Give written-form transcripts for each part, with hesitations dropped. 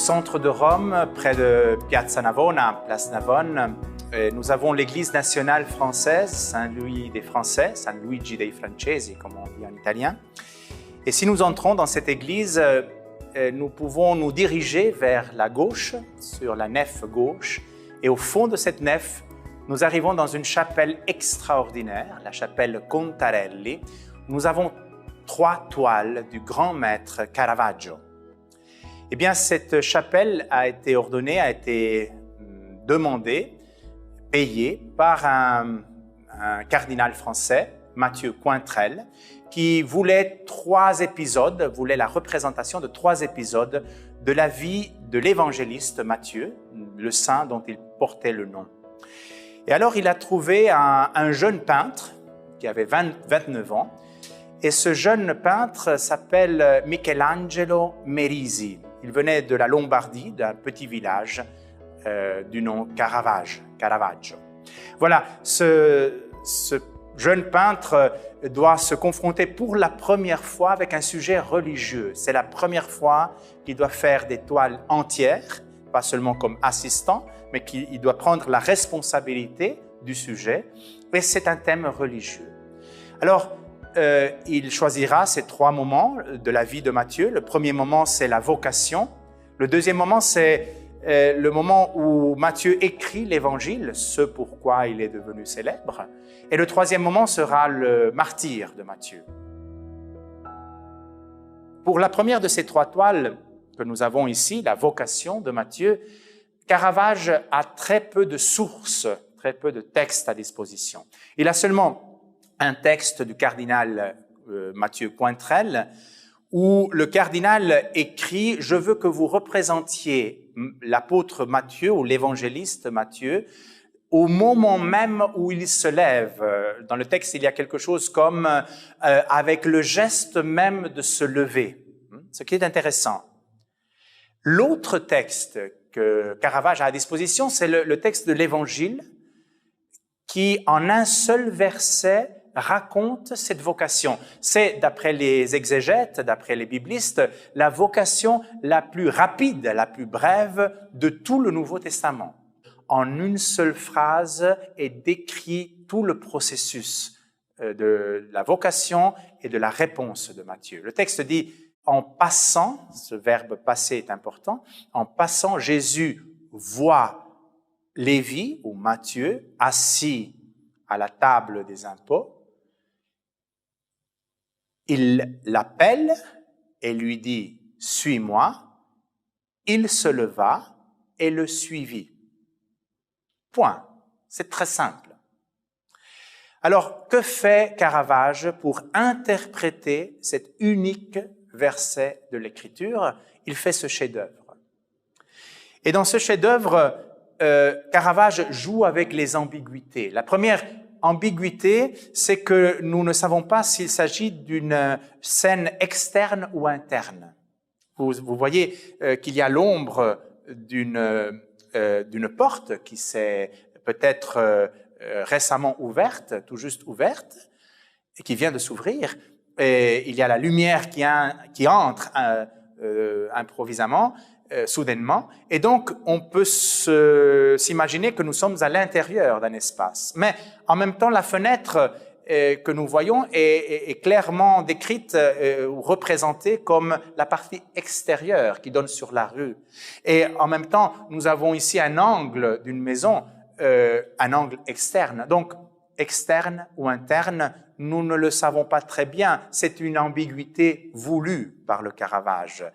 centre de Rome, près de Piazza Navona, place Navone. Nous avons l'église nationale française, Saint-Louis des Français, San Luigi dei Francesi, comme on dit en italien. Et si nous entrons dans cette église, nous pouvons nous diriger vers la gauche, sur la nef gauche. Et au fond de cette nef, nous arrivons dans une chapelle extraordinaire, la chapelle Contarelli. Nous avons 3 toiles du grand maître Caravaggio. Eh bien, cette chapelle a été ordonnée, a été demandée, payée par un cardinal français, Mathieu Cointrel, qui voulait 3 épisodes, voulait la représentation de 3 épisodes de la vie de l'évangéliste Matthieu, le saint dont il portait le nom. Et alors, il a trouvé un jeune peintre qui avait 29 ans, et ce jeune peintre s'appelle Michelangelo Merisi. Il venait de la Lombardie, d'un petit village du nom Caravaggio. Voilà, ce jeune peintre doit se confronter pour la première fois avec un sujet religieux. C'est la première fois qu'il doit faire des toiles entières, pas seulement comme assistant, mais qu'il doit prendre la responsabilité du sujet. Et c'est un thème religieux. Alors, il choisira ces 3 moments de la vie de Matthieu. Le premier moment, c'est la vocation. Le deuxième moment, c'est le moment où Matthieu écrit l'Évangile, ce pourquoi il est devenu célèbre. Et le troisième moment sera le martyre de Matthieu. Pour la première de ces 3 toiles que nous avons ici, la vocation de Matthieu, Caravage a très peu de sources, très peu de textes à disposition. Il a seulement un texte du cardinal Mathieu Cointrel, où le cardinal écrit « Je veux que vous représentiez l'apôtre Matthieu ou l'évangéliste Matthieu au moment même où il se lève. » Dans le texte, il y a quelque chose comme « avec le geste même de se lever », ce qui est intéressant. L'autre texte que Caravage a à disposition, c'est le texte de l'Évangile qui, en un seul verset, raconte cette vocation. C'est, d'après les exégètes, d'après les biblistes, la vocation la plus rapide, la plus brève de tout le Nouveau Testament. En une seule phrase est décrit tout le processus de la vocation et de la réponse de Matthieu. Le texte dit « En passant », ce verbe « passer » est important, « en passant, Jésus voit Lévi, ou Matthieu, assis à la table des impôts. Il l'appelle et lui dit « Suis-moi ». Il se leva et le suivit. Point. C'est très simple. Alors, que fait Caravage pour interpréter cet unique verset de l'Écriture? Il fait ce chef-d'œuvre. Et dans ce chef-d'œuvre, Caravage joue avec les ambiguïtés. La première ambiguïté, c'est que nous ne savons pas s'il s'agit d'une scène externe ou interne. Vous voyez qu'il y a l'ombre d'une porte qui s'est peut-être récemment ouverte, tout juste ouverte, et qui vient de s'ouvrir. Et il y a la lumière qui entre improvisamment, soudainement, et donc on peut s'imaginer que nous sommes à l'intérieur d'un espace. Mais en même temps, la fenêtre que nous voyons est clairement décrite ou représentée comme la partie extérieure qui donne sur la rue. Et en même temps, nous avons ici un angle d'une maison, un angle externe. Donc, externe ou interne, nous ne le savons pas très bien. C'est une ambiguïté voulue par le Caravage.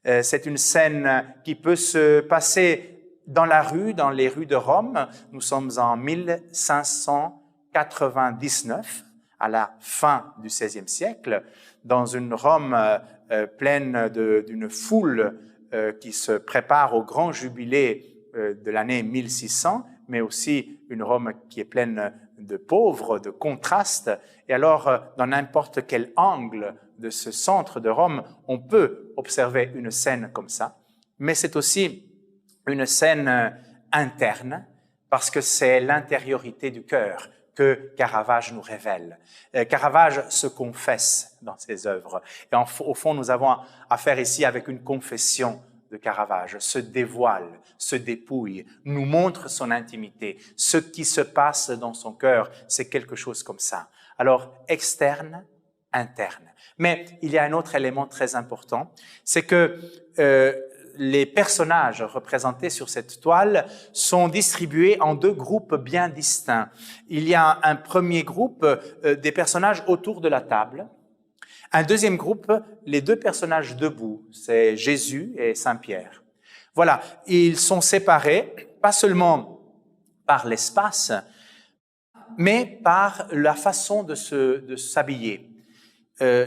C'est une scène qui peut se passer dans la rue, dans les rues de Rome. Nous sommes en 1599, à la fin du XVIe siècle, dans une Rome pleine d'une foule qui se prépare au grand jubilé de l'année 1600, mais aussi une Rome qui est pleine de pauvres, de contrastes. Et alors, dans n'importe quel angle de ce centre de Rome, on peut observer une scène comme ça, mais c'est aussi une scène interne, parce que c'est l'intériorité du cœur que Caravage nous révèle. Caravage se confesse dans ses œuvres. Et au fond, nous avons affaire ici avec une confession de Caravage se dévoile, se dépouille, nous montre son intimité. Ce qui se passe dans son cœur, c'est quelque chose comme ça. Alors, externe, interne. Mais il y a un autre élément très important, c'est que les personnages représentés sur cette toile sont distribués en deux groupes bien distincts. Il y a un premier groupe des personnages autour de la table. Un deuxième groupe, les deux personnages debout, c'est Jésus et Saint-Pierre. Voilà, ils sont séparés, pas seulement par l'espace, mais par la façon de s'habiller.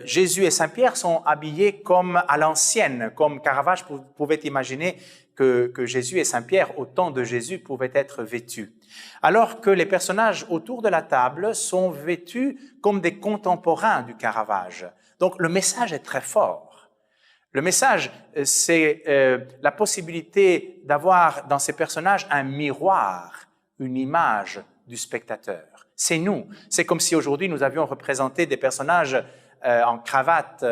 Jésus et Saint-Pierre sont habillés comme à l'ancienne, comme Caravage pouvait imaginer que Jésus et Saint-Pierre, au temps de Jésus, pouvaient être vêtus. Alors que les personnages autour de la table sont vêtus comme des contemporains du Caravage. Donc le message est très fort. Le message, c'est la possibilité d'avoir dans ces personnages un miroir, une image du spectateur. C'est nous. C'est comme si aujourd'hui nous avions représenté des personnages en cravate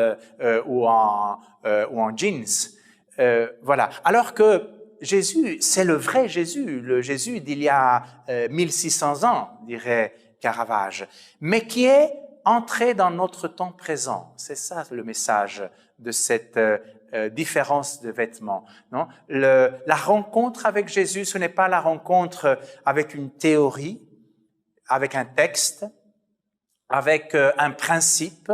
ou en jeans. Voilà. Alors que Jésus, c'est le vrai Jésus, le Jésus d'il y a 1600 ans, dirait Caravage, mais qui est entré dans notre temps présent. C'est ça le message de cette différence de vêtements. Non? La rencontre avec Jésus, ce n'est pas la rencontre avec une théorie, avec un texte, avec un principe,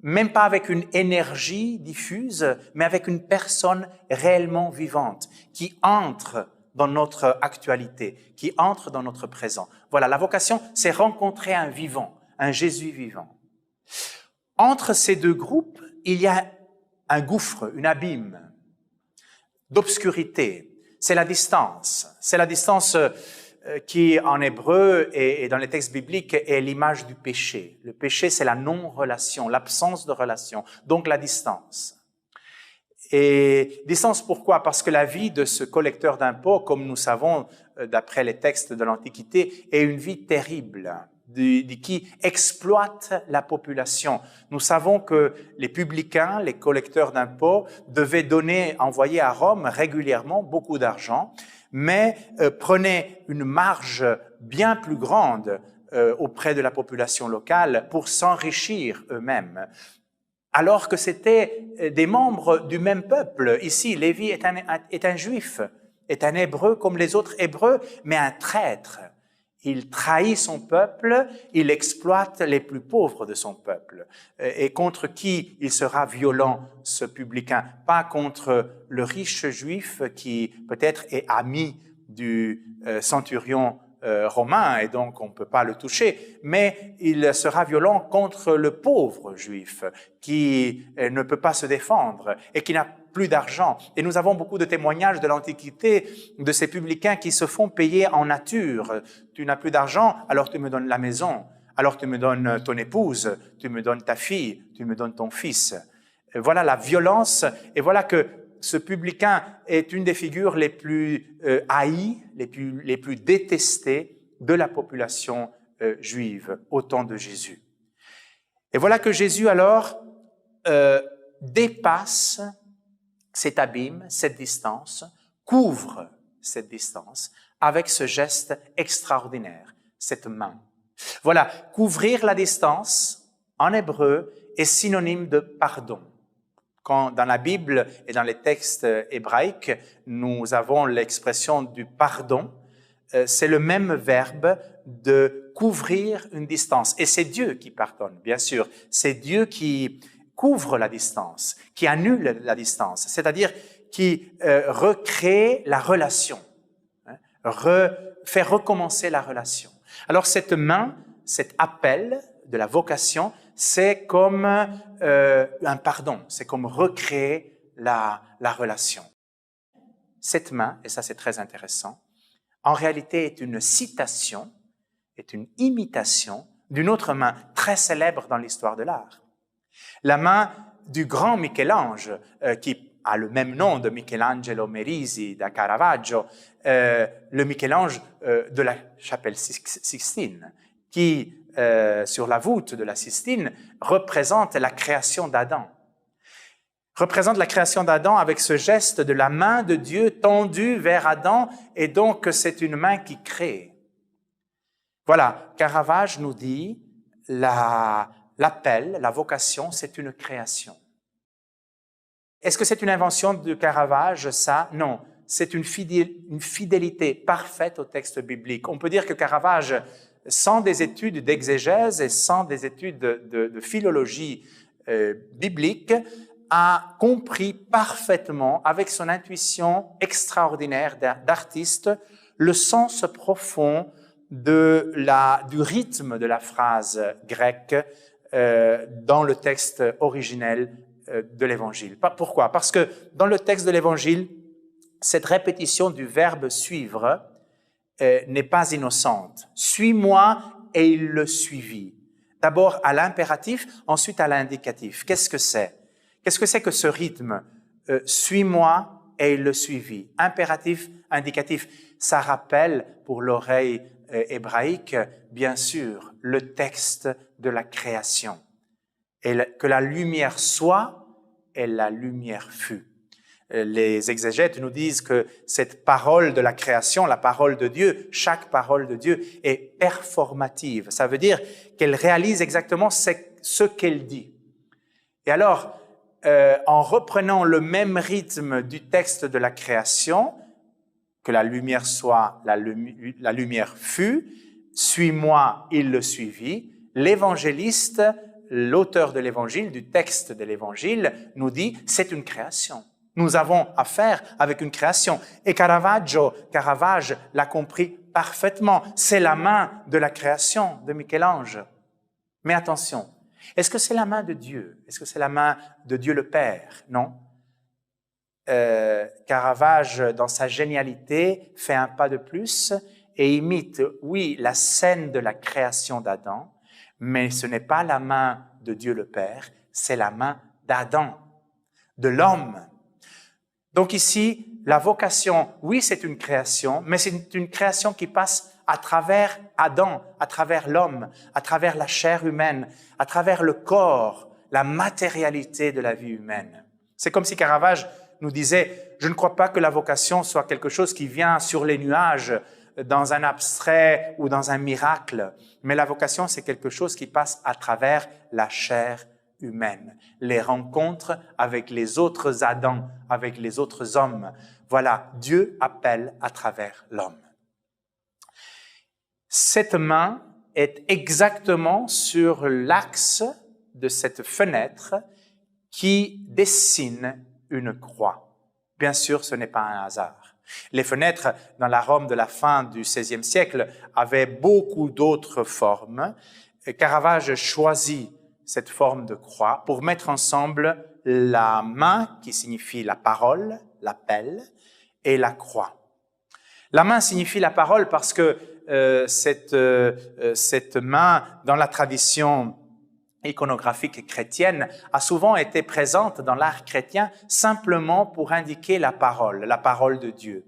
même pas avec une énergie diffuse, mais avec une personne réellement vivante qui entre dans notre actualité, qui entre dans notre présent. Voilà, la vocation, c'est rencontrer un vivant, un Jésus vivant. Entre ces deux groupes, il y a un gouffre, une abîme d'obscurité. C'est la distance. C'est la distance qui, en hébreu et dans les textes bibliques, est l'image du péché. Le péché, c'est la non-relation, l'absence de relation, donc la distance. Et distance, pourquoi? Parce que la vie de ce collecteur d'impôts, comme nous savons d'après les textes de l'Antiquité, est une vie terrible, qui exploite la population. Nous savons que les publicains, les collecteurs d'impôts, devaient envoyer à Rome régulièrement beaucoup d'argent, mais prenaient une marge bien plus grande auprès de la population locale pour s'enrichir eux-mêmes. Alors que c'était des membres du même peuple. Ici, Lévi est un juif, est un hébreu comme les autres hébreux, mais un traître. Il trahit son peuple, il exploite les plus pauvres de son peuple. Et contre qui il sera violent, ce publicain? Pas contre le riche juif qui peut-être est ami du centurion romain et donc on ne peut pas le toucher, mais il sera violent contre le pauvre juif qui ne peut pas se défendre et qui n'a plus d'argent. Et nous avons beaucoup de témoignages de l'Antiquité de ces publicains qui se font payer en nature. Tu n'as plus d'argent, alors tu me donnes la maison, alors tu me donnes ton épouse, tu me donnes ta fille, tu me donnes ton fils. Voilà la violence et voilà que ce publicain est une des figures les plus haïes, les plus détestées de la population juive au temps de Jésus. Et voilà que Jésus alors dépasse cet abîme, cette distance, couvre cette distance avec ce geste extraordinaire, cette main. Voilà, couvrir la distance en hébreu est synonyme de pardon. Quand dans la Bible et dans les textes hébraïques, nous avons l'expression du pardon, c'est le même verbe de couvrir une distance. Et c'est Dieu qui pardonne, bien sûr. C'est Dieu qui couvre la distance, qui annule la distance, c'est-à-dire qui recrée la relation, fait recommencer la relation. Alors cette main, cet appel de la vocation, c'est comme un pardon, c'est comme recréer la relation. Cette main, et ça c'est très intéressant, en réalité est une citation, est une imitation d'une autre main très célèbre dans l'histoire de l'art. La main du grand Michel-Ange, qui a le même nom de Michelangelo Merisi da Caravaggio, le Michel-Ange de la chapelle Sixtine, qui, sur la voûte de la Sistine, représente la création d'Adam. représente la création d'Adam avec ce geste de la main de Dieu tendue vers Adam, et donc c'est une main qui crée. Voilà, Caravage nous dit l'appel, la vocation, c'est une création. Est-ce que c'est une invention de Caravage, ça? Non, c'est une fidélité parfaite au texte biblique. On peut dire que Caravage, sans des études d'exégèse et sans des études de philologie biblique, a compris parfaitement, avec son intuition extraordinaire d'artiste, le sens profond du rythme de la phrase grecque dans le texte originel de l'Évangile. Pourquoi? Parce que dans le texte de l'Évangile, cette répétition du verbe suivre n'est pas innocente. Suis-moi, et il le suivit. D'abord à l'impératif, ensuite à l'indicatif. Qu'est-ce que c'est? Qu'est-ce que c'est que ce rythme? Suis-moi, et il le suivit. Impératif, indicatif. Ça rappelle pour l'oreille hébraïque, bien sûr, le texte de la création. Et que la lumière soit, et la lumière fut. Les exégètes nous disent que cette parole de la création, la parole de Dieu, chaque parole de Dieu est performative. Ça veut dire qu'elle réalise exactement ce qu'elle dit. Et alors, en reprenant le même rythme du texte de la création, que la lumière soit, la lumière fut, suis-moi, il le suivit, l'évangéliste, l'auteur de l'évangile, du texte de l'évangile, nous dit c'est une création. Nous avons affaire avec une création. Et Caravage l'a compris parfaitement. C'est la main de la création de Michel-Ange. Mais attention, est-ce que c'est la main de Dieu? Est-ce que c'est la main de Dieu le Père? Non. Caravage, dans sa génialité, fait un pas de plus et imite, oui, la scène de la création d'Adam, mais ce n'est pas la main de Dieu le Père, c'est la main d'Adam, de l'homme. Donc ici, la vocation, oui, c'est une création, mais c'est une création qui passe à travers Adam, à travers l'homme, à travers la chair humaine, à travers le corps, la matérialité de la vie humaine. C'est comme si Caravage nous disait, je ne crois pas que la vocation soit quelque chose qui vient sur les nuages, dans un abstrait ou dans un miracle, mais la vocation, c'est quelque chose qui passe à travers la chair humaine, les rencontres avec les autres Adams, avec les autres hommes. Voilà, Dieu appelle à travers l'homme. Cette main est exactement sur l'axe de cette fenêtre qui dessine une croix. Bien sûr, ce n'est pas un hasard. Les fenêtres dans la Rome de la fin du XVIe siècle avaient beaucoup d'autres formes. Caravage choisit cette forme de croix pour mettre ensemble la main, qui signifie la parole, l'appel, et la croix. La main signifie la parole parce que cette main, dans la tradition iconographique chrétienne, a souvent été présente dans l'art chrétien simplement pour indiquer la parole de Dieu.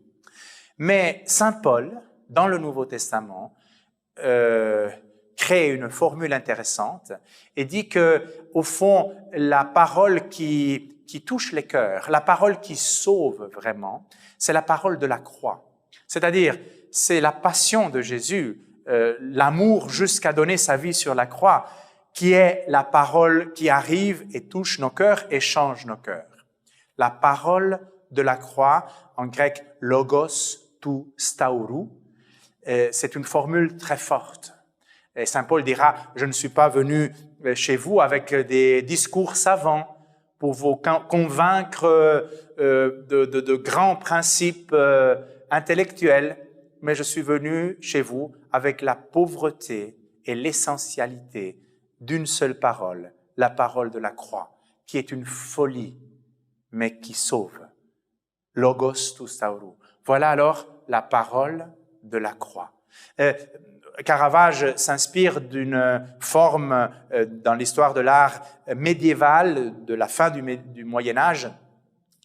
Mais Saint Paul, dans le Nouveau Testament, crée une formule intéressante et dit que, au fond, la parole qui touche les cœurs, la parole qui sauve vraiment, c'est la parole de la croix. C'est-à-dire, c'est la passion de Jésus, l'amour jusqu'à donner sa vie sur la croix, qui est la parole qui arrive et touche nos cœurs et change nos cœurs. La parole de la croix, en grec logos tou staurou, c'est une formule très forte. Et Saint Paul dira, je ne suis pas venu chez vous avec des discours savants pour vous convaincre de grands principes intellectuels, mais je suis venu chez vous avec la pauvreté et l'essentialité d'une seule parole, la parole de la croix, qui est une folie, mais qui sauve. Logos tou staurou. Voilà alors la parole de la croix. Caravage s'inspire d'une forme dans l'histoire de l'art médiéval de la fin du Moyen-Âge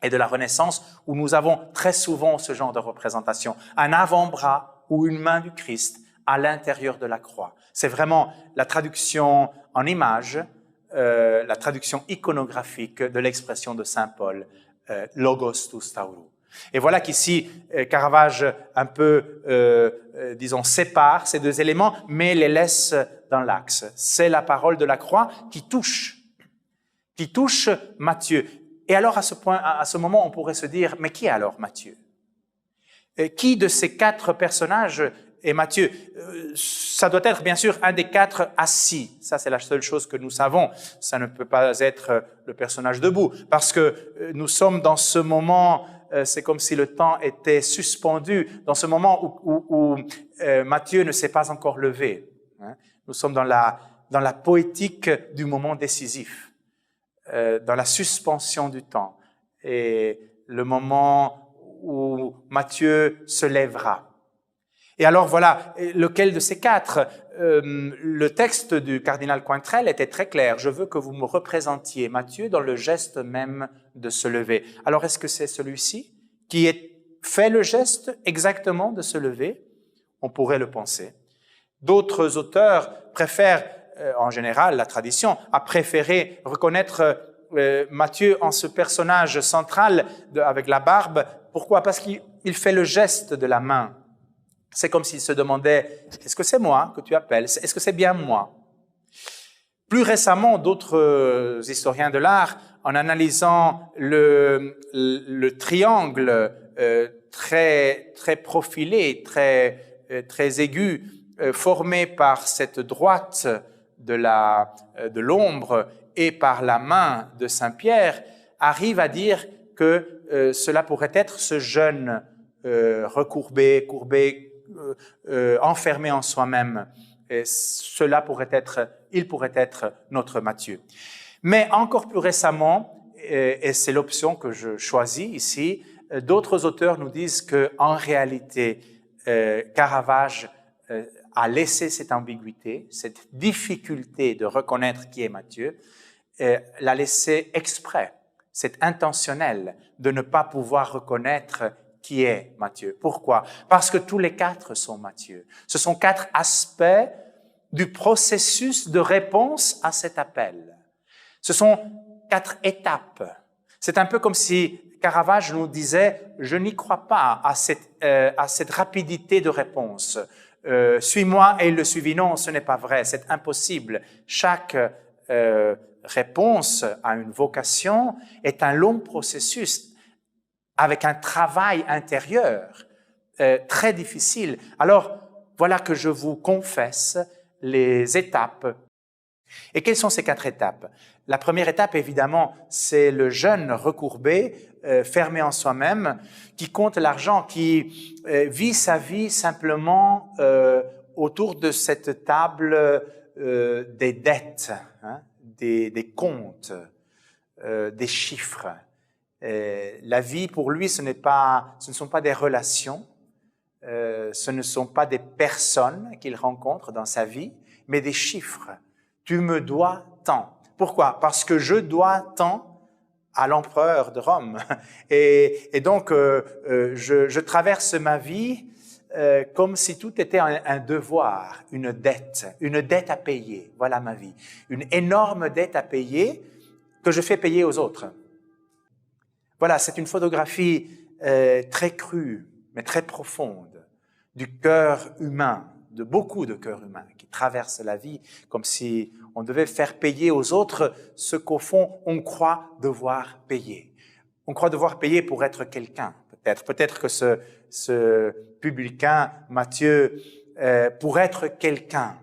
et de la Renaissance, où nous avons très souvent ce genre de représentation. Un avant-bras ou une main du Christ à l'intérieur de la croix. C'est vraiment la traduction en images la traduction iconographique de l'expression de saint Paul, logos tous tauro. Et voilà qu'ici, Caravage un peu, disons, sépare ces deux éléments, mais les laisse dans l'axe. C'est la parole de la croix qui touche Matthieu. Et alors, à ce moment, on pourrait se dire, mais qui est alors Matthieu? Qui de ces quatre personnages est Matthieu? Ça doit être bien sûr un des quatre assis. Ça, c'est la seule chose que nous savons. Ça ne peut pas être le personnage debout, parce que nous sommes dans ce moment, c'est comme si le temps était suspendu, dans ce moment où Matthieu ne s'est pas encore levé. Nous sommes dans la poétique du moment décisif, dans la suspension du temps, et le moment où Matthieu se lèvera. Et alors voilà, lequel de ces quatre? Le texte du cardinal Cointrel était très clair. Je veux que vous me représentiez Matthieu dans le geste même de se lever. Alors est-ce que c'est celui-ci qui fait le geste exactement de se lever? On pourrait le penser. D'autres auteurs préfèrent, en général, la tradition a préféré reconnaître Matthieu en ce personnage central avec la barbe. Pourquoi? Parce qu'il fait le geste de la main. C'est comme s'il se demandait, est-ce que c'est moi que tu appelles? Est-ce que c'est bien moi? Plus récemment, d'autres historiens de l'art, en analysant le triangle très profilé, très aigu, formé par cette droite de l'ombre et par la main de Saint Pierre, arrivent à dire que cela pourrait être ce jeune recourbé, courbé, enfermé en soi-même. Et il pourrait être notre Matthieu. Mais encore plus récemment, et c'est l'option que je choisis ici, d'autres auteurs nous disent que en réalité, Caravage a laissé cette ambiguïté, cette difficulté de reconnaître qui est Matthieu, l'a laissé exprès. C'est intentionnel de ne pas pouvoir reconnaître qui est Matthieu. Pourquoi? Parce que tous les quatre sont Matthieu. Ce sont quatre aspects du processus de réponse à cet appel. Ce sont quatre étapes. C'est un peu comme si Caravage nous disait « Je n'y crois pas à cette rapidité de réponse. Suis-moi » et il le suivit. Non, ce n'est pas vrai, c'est impossible. Chaque réponse à une vocation est un long processus avec un travail intérieur très difficile. Alors, voilà que je vous confesse les étapes. Et quelles sont ces quatre étapes? La première étape, évidemment, c'est le jeune recourbé, fermé en soi-même, qui compte l'argent, qui vit sa vie simplement autour de cette table des dettes, hein, des comptes, des chiffres. La vie, pour lui, ce ne sont pas des relations, ce ne sont pas des personnes qu'il rencontre dans sa vie, mais des chiffres. Tu me dois tant. Pourquoi? Parce que je dois tant à l'empereur de Rome. Et donc, je traverse ma vie comme si tout était un devoir, une dette à payer. Voilà ma vie. Une énorme dette à payer que je fais payer aux autres. Voilà, c'est une photographie très crue, mais très profonde, du cœur humain, de beaucoup de cœurs humains qui traversent la vie comme si on devait faire payer aux autres ce qu'au fond, on croit devoir payer. On croit devoir payer pour être quelqu'un, peut-être. Peut-être que ce publicain, Matthieu, pour être quelqu'un,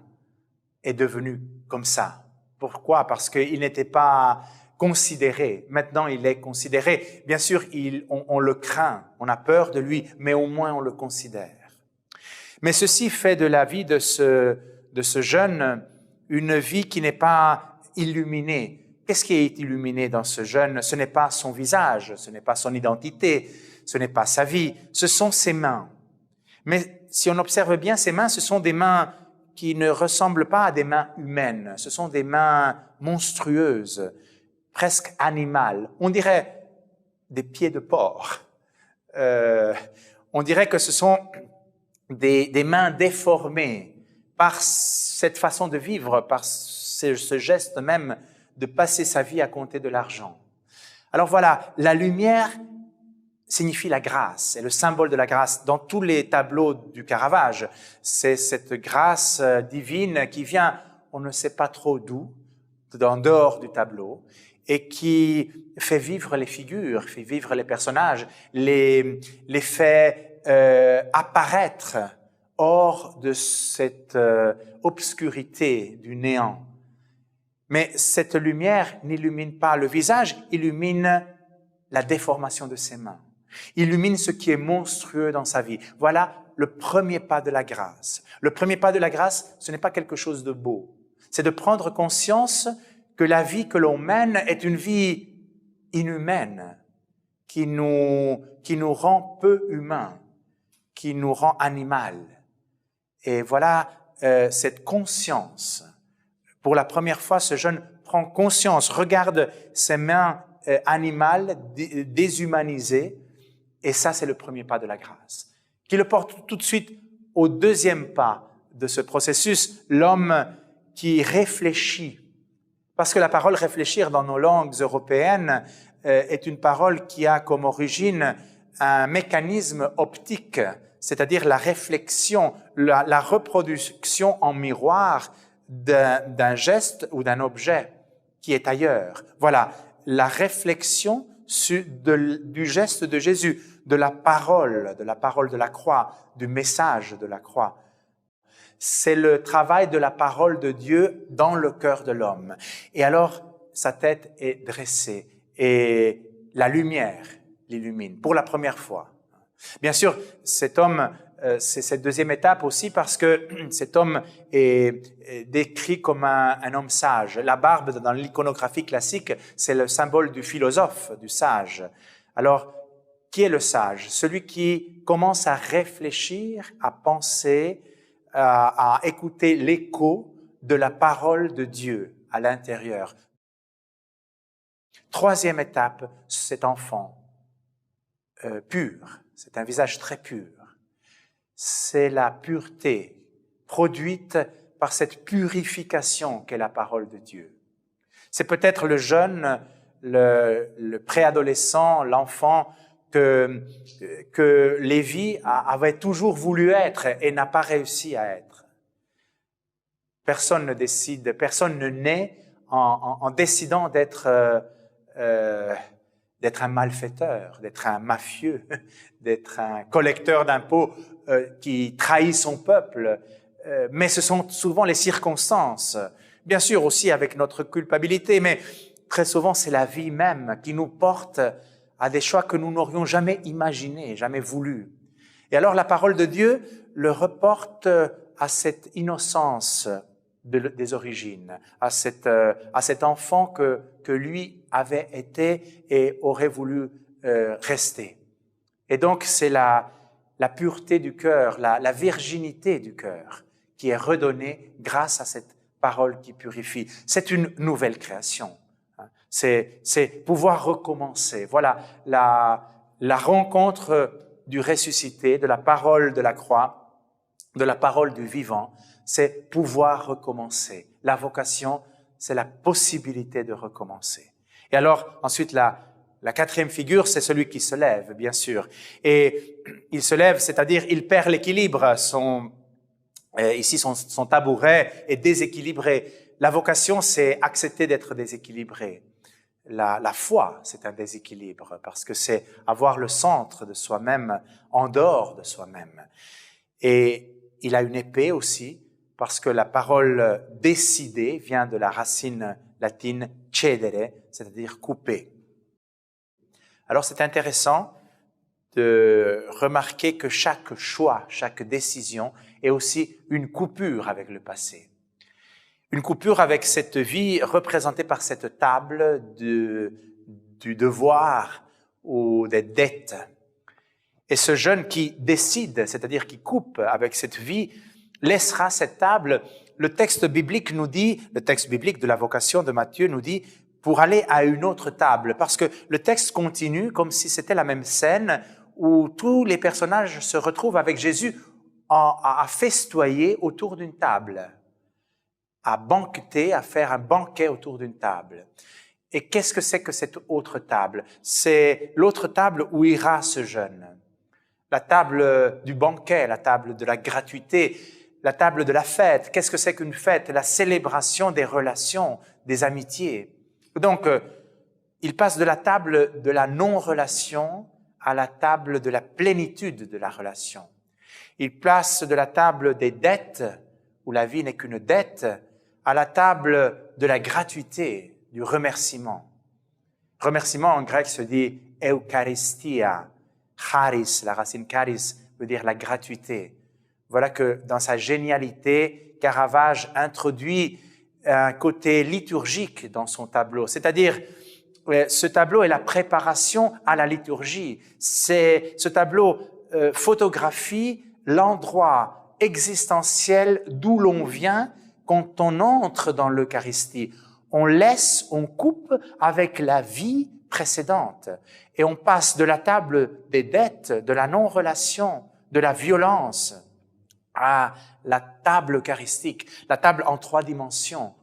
est devenu comme ça. Pourquoi? Parce qu'il n'était pas considéré. Maintenant, il est considéré. Bien sûr, on le craint, on a peur de lui, mais au moins on le considère. Mais ceci fait de la vie de ce jeune une vie qui n'est pas illuminée. Qu'est-ce qui est illuminé dans ce jeune? Ce n'est pas son visage, ce n'est pas son identité, ce n'est pas sa vie, ce sont ses mains. Mais si on observe bien ses mains, ce sont des mains qui ne ressemblent pas à des mains humaines. Ce sont des mains monstrueuses, presque animales. On dirait des pieds de porc. On dirait que ce sont des mains déformées par cette façon de vivre, par ce geste même de passer sa vie à compter de l'argent. Alors voilà, la lumière signifie la grâce, c'est le symbole de la grâce. Dans tous les tableaux du Caravage, c'est cette grâce divine qui vient, on ne sait pas trop d'où, en dehors du tableau, et qui fait vivre les figures, fait vivre les personnages, les fait apparaître hors de cette obscurité du néant. Mais cette lumière n'illumine pas le visage, illumine la déformation de ses mains. Illumine ce qui est monstrueux dans sa vie. Voilà le premier pas de la grâce. Le premier pas de la grâce, ce n'est pas quelque chose de beau. C'est de prendre conscience que la vie que l'on mène est une vie inhumaine, qui nous rend peu humains, qui nous rend animal. Et voilà cette conscience. Pour la première fois, ce jeune prend conscience, regarde ses mains animales, déshumanisées, et ça, c'est le premier pas de la grâce, qui le porte tout de suite au deuxième pas de ce processus, l'homme qui réfléchit. Parce que la parole « réfléchir » dans nos langues européennes est une parole qui a comme origine un mécanisme optique, c'est-à-dire la réflexion, la reproduction en miroir d'un geste ou d'un objet qui est ailleurs. Voilà, la réflexion du geste de Jésus, de la parole de la croix, du message de la croix. C'est le travail de la parole de Dieu dans le cœur de l'homme. Et alors, sa tête est dressée et la lumière l'illumine pour la première fois. Bien sûr, cet homme, c'est cette deuxième étape aussi parce que cet homme est décrit comme un homme sage. La barbe, dans l'iconographie classique, c'est le symbole du philosophe, du sage. Alors, qui est le sage? Celui qui commence à réfléchir, à penser, à écouter l'écho de la parole de Dieu à l'intérieur. Troisième étape, cet enfant pur, c'est un visage très pur. C'est la pureté produite par cette purification qu'est la parole de Dieu. C'est peut-être le jeune, le préadolescent, l'enfant que Lévi avait toujours voulu être et n'a pas réussi à être. Personne ne décide, personne ne naît en décidant d'être un malfaiteur, d'être un mafieux, d'être un collecteur d'impôts qui trahit son peuple. Mais ce sont souvent les circonstances, bien sûr aussi avec notre culpabilité, mais très souvent c'est la vie même qui nous porte à des choix que nous n'aurions jamais imaginés, jamais voulu. Et alors la parole de Dieu le reporte à cette innocence des origines, à cet enfant que lui avait été et aurait voulu rester. Et donc c'est la pureté du cœur, la virginité du cœur qui est redonnée grâce à cette parole qui purifie. C'est une nouvelle création. C'est pouvoir recommencer. Voilà la rencontre du ressuscité, de la parole de la croix, de la parole du vivant, c'est pouvoir recommencer. La vocation, c'est la possibilité de recommencer. Et alors, ensuite, la quatrième figure, c'est celui qui se lève, bien sûr. Et il se lève, c'est-à-dire il perd l'équilibre. Ici, son tabouret est déséquilibré. La vocation, c'est accepter d'être déséquilibré. La foi, c'est un déséquilibre parce que c'est avoir le centre de soi-même en dehors de soi-même. Et il a une épée aussi parce que la parole décider vient de la racine latine cedere, c'est-à-dire couper. Alors c'est intéressant de remarquer que chaque choix, chaque décision est aussi une coupure avec le passé. Une coupure avec cette vie représentée par cette table du devoir ou des dettes. Et ce jeune qui décide, c'est-à-dire qui coupe avec cette vie, laissera cette table. Le texte biblique nous dit, le texte biblique de la vocation de Matthieu nous dit, pour aller à une autre table. Parce que le texte continue comme si c'était la même scène où tous les personnages se retrouvent avec Jésus à festoyer autour d'une table. à banqueter, à faire un banquet autour d'une table. Et qu'est-ce que c'est que cette autre table? C'est l'autre table où ira ce jeûne. La table du banquet, la table de la gratuité, la table de la fête. Qu'est-ce que c'est qu'une fête? La célébration des relations, des amitiés. Donc, il passe de la table de la non-relation à la table de la plénitude de la relation. Il passe de la table des dettes, où la vie n'est qu'une dette, à la table de la gratuité, du remerciement. Remerciement en grec se dit eucharistia, charis, la racine charis veut dire la gratuité. Voilà que dans sa génialité, Caravage introduit un côté liturgique dans son tableau, c'est-à-dire ce tableau est la préparation à la liturgie. Ce tableau photographie l'endroit existentiel d'où l'on vient quand on entre dans l'Eucharistie. On coupe avec la vie précédente et on passe de la table des dettes, de la non-relation, de la violence à la table eucharistique, la table en 3 dimensions,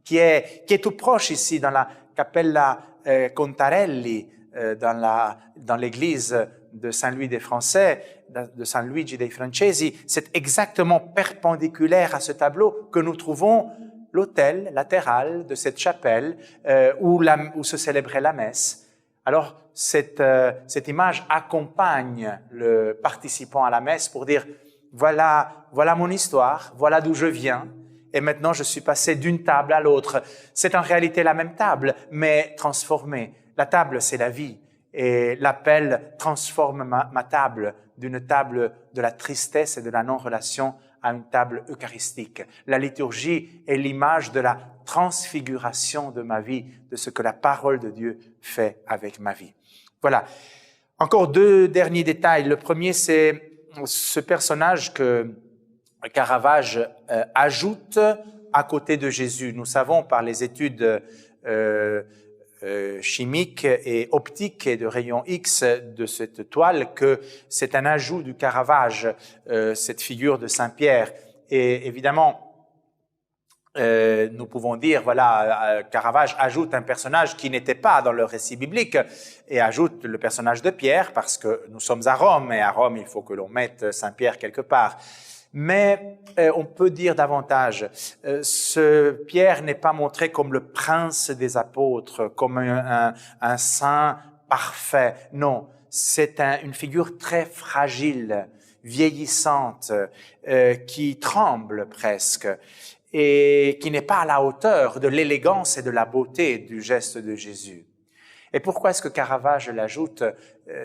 qui est tout proche ici dans la Cappella Contarelli, dans l'église de Saint-Louis des Français, de San Luigi dei Francesi. C'est exactement perpendiculaire à ce tableau que nous trouvons l'autel latéral de cette chapelle où se célébrait la messe. Alors, cette image accompagne le participant à la messe pour dire voilà mon histoire, voilà d'où je viens, et maintenant je suis passé d'une table à l'autre. C'est en réalité la même table, mais transformée. La table, c'est la vie, et l'appel transforme ma table d'une table de la tristesse et de la non-relation à une table eucharistique. La liturgie est l'image de la transfiguration de ma vie, de ce que la parole de Dieu fait avec ma vie. Voilà. Encore 2 derniers détails. Le premier, c'est ce personnage que Caravage ajoute à côté de Jésus. Nous savons par les études chimiques et optiques et de rayons X de cette toile que c'est un ajout du Caravage, cette figure de Saint-Pierre. Et évidemment, nous pouvons dire, voilà, Caravage ajoute un personnage qui n'était pas dans le récit biblique et ajoute le personnage de Pierre parce que nous sommes à Rome et à Rome, il faut que l'on mette Saint-Pierre quelque part. Mais on peut dire davantage, ce Pierre n'est pas montré comme le prince des apôtres, comme un saint parfait. Non, c'est une figure très fragile, vieillissante, qui tremble presque et qui n'est pas à la hauteur de l'élégance et de la beauté du geste de Jésus. Et pourquoi est-ce que Caravage l'ajoute?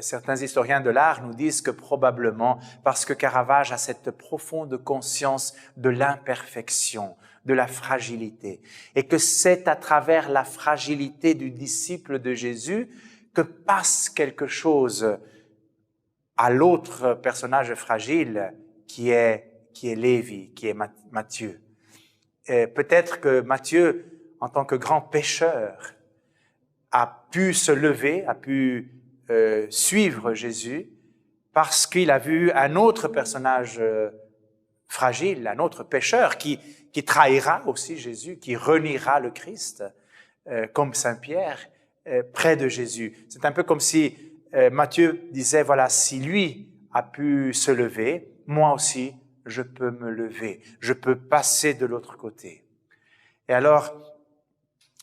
Certains historiens de l'art nous disent que probablement parce que Caravage a cette profonde conscience de l'imperfection, de la fragilité, et que c'est à travers la fragilité du disciple de Jésus que passe quelque chose à l'autre personnage fragile qui est Lévi, qui est Matthieu. Peut-être que Matthieu, en tant que grand pécheur, a pu se lever, a pu suivre Jésus parce qu'il a vu un autre personnage fragile, un autre pécheur qui trahira aussi Jésus, qui reniera le Christ, comme Saint-Pierre, près de Jésus. C'est un peu comme si Matthieu disait, voilà, si lui a pu se lever, moi aussi, je peux me lever, je peux passer de l'autre côté. Et alors,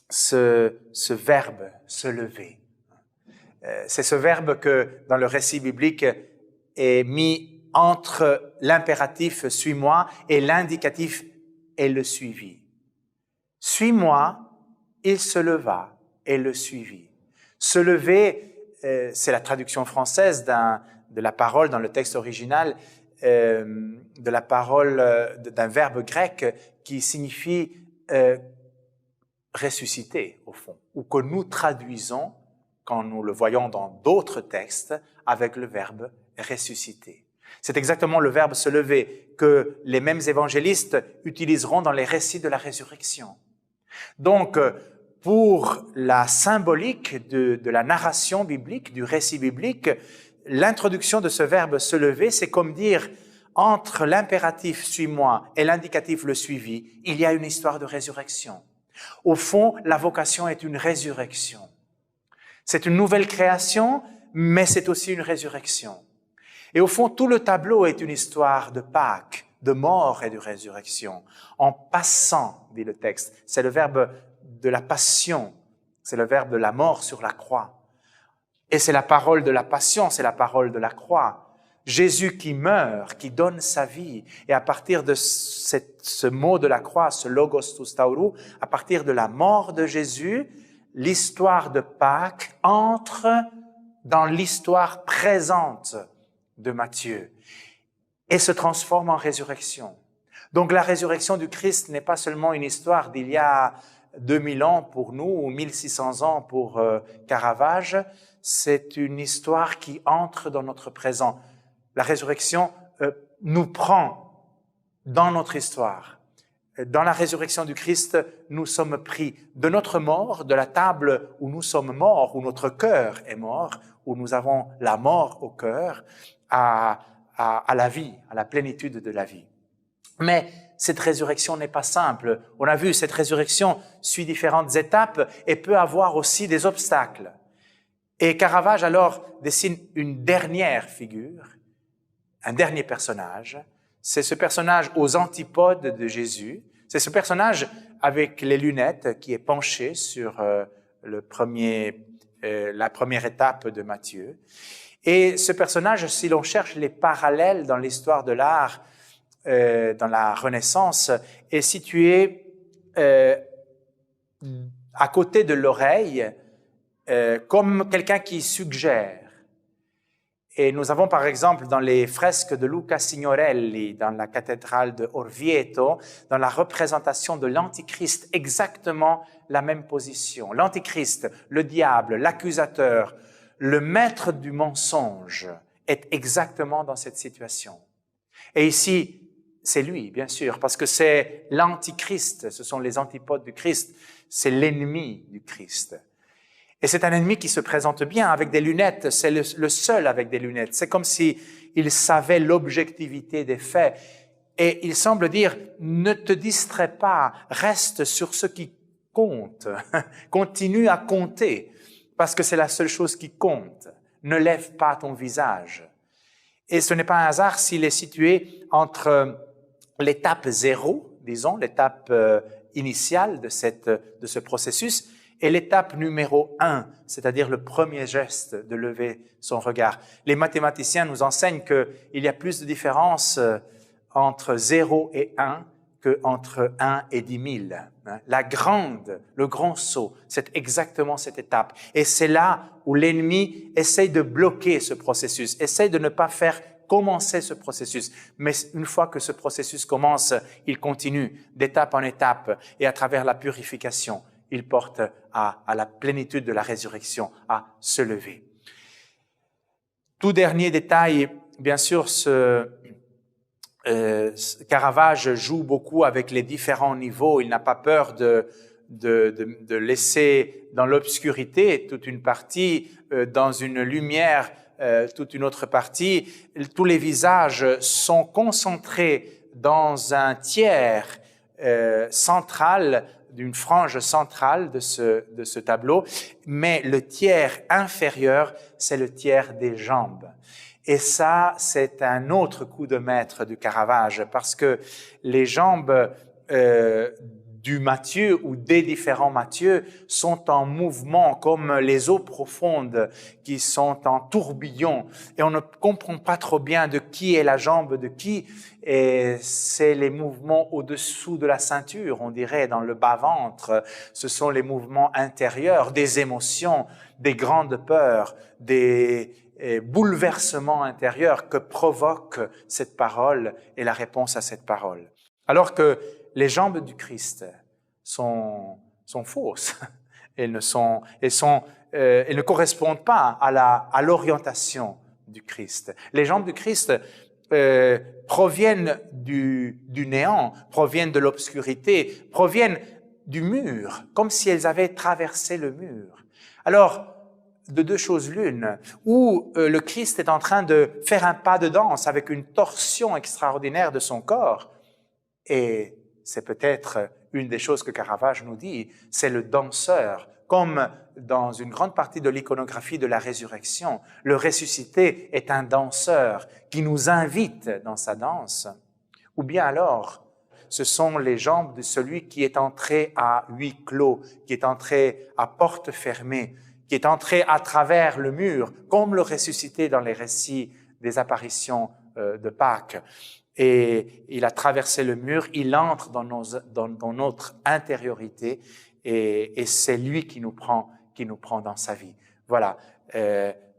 ce verbe, se lever, c'est ce verbe que, dans le récit biblique, est mis entre l'impératif « suis-moi » et l'indicatif « et le suivit ». « Suis-moi », il se leva et le suivit. Se lever, c'est la traduction française de la parole dans le texte original, de la parole d'un verbe grec qui signifie ressusciter, au fond, ou que nous traduisons, quand nous le voyons dans d'autres textes, avec le verbe ressusciter. C'est exactement le verbe se lever que les mêmes évangélistes utiliseront dans les récits de la résurrection. Donc, pour la symbolique de la narration biblique, du récit biblique, l'introduction de ce verbe se lever, c'est comme dire, entre l'impératif « suis-moi » et l'indicatif « le suivi », il y a une histoire de résurrection. Au fond, la vocation est une résurrection. C'est une nouvelle création, mais c'est aussi une résurrection. Et au fond, tout le tableau est une histoire de Pâques, de mort et de résurrection. En passant, dit le texte, c'est le verbe de la passion, c'est le verbe de la mort sur la croix. Et c'est la parole de la passion, c'est la parole de la croix. Jésus qui meurt, qui donne sa vie. Et à partir de ce mot de la croix, ce logos tous taurou, à partir de la mort de Jésus, l'histoire de Pâques entre dans l'histoire présente de Matthieu et se transforme en résurrection. Donc la résurrection du Christ n'est pas seulement une histoire d'il y a 2000 ans pour nous ou 1600 ans pour Caravage, c'est une histoire qui entre dans notre présent. La résurrection nous prend dans notre histoire. Dans la résurrection du Christ, nous sommes pris de notre mort, de la table où nous sommes morts, où notre cœur est mort, où nous avons la mort au cœur, à la vie, à la plénitude de la vie. Mais cette résurrection n'est pas simple. On a vu, cette résurrection suit différentes étapes et peut avoir aussi des obstacles. Et Caravage alors dessine une dernière figure, un dernier personnage. C'est ce personnage aux antipodes de Jésus. C'est ce personnage avec les lunettes qui est penché sur la première étape de Matthieu. Et ce personnage, si l'on cherche les parallèles dans l'histoire de l'art, dans la Renaissance, est situé à côté de l'oreille, comme quelqu'un qui suggère. Et nous avons par exemple dans les fresques de Luca Signorelli, dans la cathédrale de Orvieto, dans la représentation de l'Antichrist, exactement la même position. L'Antichrist, le diable, l'accusateur, le maître du mensonge est exactement dans cette situation. Et ici, c'est lui, bien sûr, parce que c'est l'Antichrist, ce sont les antipodes du Christ, c'est l'ennemi du Christ. Et c'est un ennemi qui se présente bien avec des lunettes, c'est le seul avec des lunettes. C'est comme si il savait l'objectivité des faits. Et il semble dire, ne te distrais pas, reste sur ce qui compte, continue à compter, parce que c'est la seule chose qui compte. Ne lève pas ton visage. Et ce n'est pas un hasard s'il est situé entre l'étape 0, disons, l'étape initiale de ce processus, et l'étape numéro 1, c'est-à-dire le premier geste de lever son regard. Les mathématiciens nous enseignent qu'il y a plus de différence entre 0 et 1 qu'entre 1 et 10 000. Le grand saut, c'est exactement cette étape. Et c'est là où l'ennemi essaye de bloquer ce processus, essaye de ne pas faire commencer ce processus. Mais une fois que ce processus commence, il continue d'étape en étape et à travers la purification, il porte à la plénitude de la résurrection, à se lever. Tout dernier détail, bien sûr, Caravage joue beaucoup avec les différents niveaux. Il n'a pas peur de laisser dans l'obscurité toute une partie, dans une lumière toute une autre partie. Tous les visages sont concentrés dans un tiers central, d'une frange centrale de ce tableau, mais le tiers inférieur, c'est le tiers des jambes. Et ça, c'est un autre coup de maître du Caravage, parce que les jambes du Matthieu ou des différents Matthieu sont en mouvement comme les eaux profondes qui sont en tourbillon. Et on ne comprend pas trop bien de qui est la jambe de qui. Et c'est les mouvements au-dessous de la ceinture, on dirait, dans le bas-ventre. Ce sont les mouvements intérieurs, des émotions, des grandes peurs, des bouleversements intérieurs que provoque cette parole et la réponse à cette parole. Alors que les jambes du Christ sont fausses. Elles ne correspondent pas à l'orientation du Christ. Les jambes du Christ proviennent du néant, proviennent de l'obscurité, proviennent du mur, comme si elles avaient traversé le mur. Alors, de deux choses l'une, où le Christ est en train de faire un pas de danse avec une torsion extraordinaire de son corps. Et c'est peut-être une des choses que Caravage nous dit, c'est le danseur. Comme dans une grande partie de l'iconographie de la résurrection, le ressuscité est un danseur qui nous invite dans sa danse. Ou bien alors, ce sont les jambes de celui qui est entré à huis clos, qui est entré à porte fermée, qui est entré à travers le mur, comme le ressuscité dans les récits des apparitions de Pâques. Et il a traversé le mur, il entre dans notre intériorité et c'est lui qui nous prend dans sa vie. Voilà,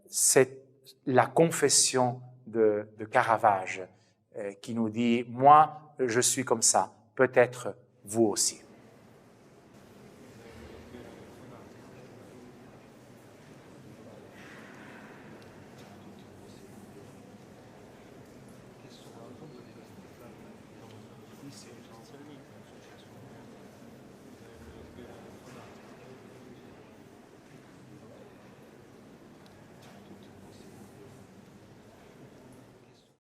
c'est la confession de Caravage qui nous dit « Moi, je suis comme ça, peut-être vous aussi ».